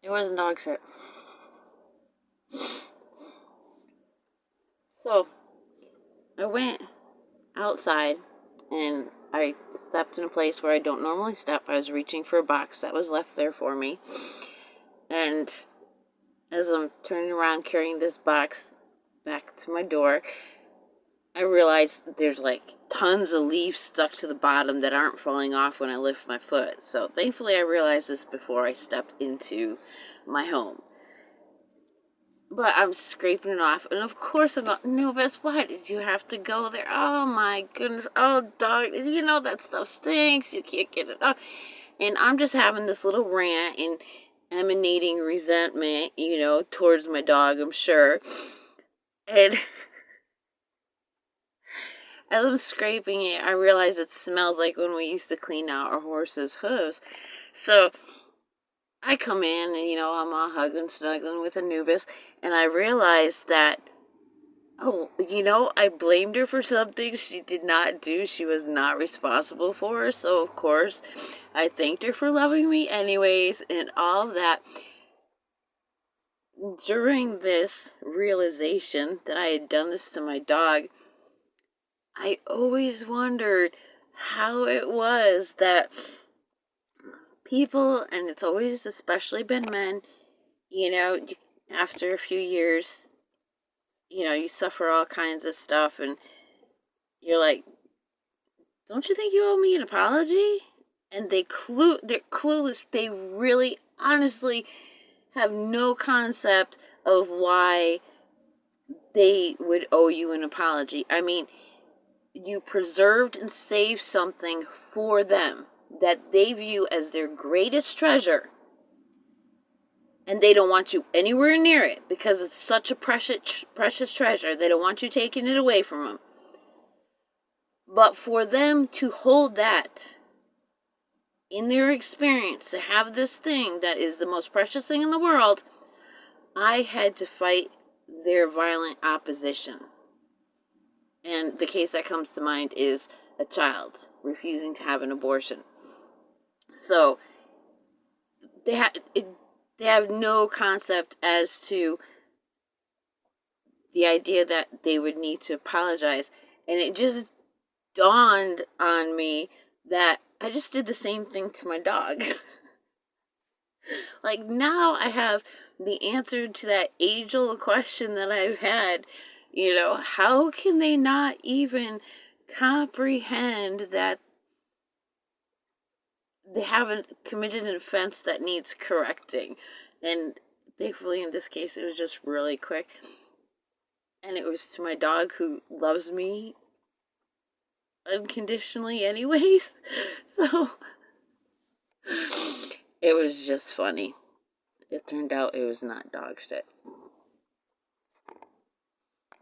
It wasn't dog shit. So, I went outside and I stepped in a place where I don't normally step. I was reaching for a box that was left there for me. And as I'm turning around carrying this box back to my door, I realized that there's like tons of leaves stuck to the bottom that aren't falling off when I lift my foot. So thankfully I realized this before I stepped into my home. But I'm scraping it off, and of course I'm going, Nubis, why did you have to go there? Oh my goodness, oh dog, you know that stuff stinks, you can't get it off. And I'm just having this little rant and emanating resentment, towards my dog, I'm sure. And as I'm scraping it, I realize it smells like when we used to clean out our horse's hooves. So I come in and, I'm all hugging, snuggling with Anubis, and I realized that, I blamed her for something she did not do. She was not responsible for. So, of course, I thanked her for loving me anyways, and all of that. During this realization that I had done this to my dog, I always wondered how it was that people, and it's always especially been men, after a few years, you suffer all kinds of stuff, and you're like, don't you think you owe me an apology? And they're clueless. They really, honestly, have no concept of why they would owe you an apology. I mean, you preserved and saved something for them that they view as their greatest treasure, and they don't want you anywhere near it because it's such a precious treasure. They don't want you taking it away from them. But for them to hold that in their experience, to have this thing that is the most precious thing in the world, I had to fight their violent opposition. And the case that comes to mind is a child refusing to have an abortion. So they have no concept as to the idea that they would need to apologize. And it just dawned on me that I just did the same thing to my dog. Like, now I have the answer to that age-old question that I've had. How can they not even comprehend that they haven't committed an offense that needs correcting? And thankfully, in this case, it was just really quick. And it was to my dog, who loves me unconditionally anyways. So it was just funny. It turned out it was not dog shit.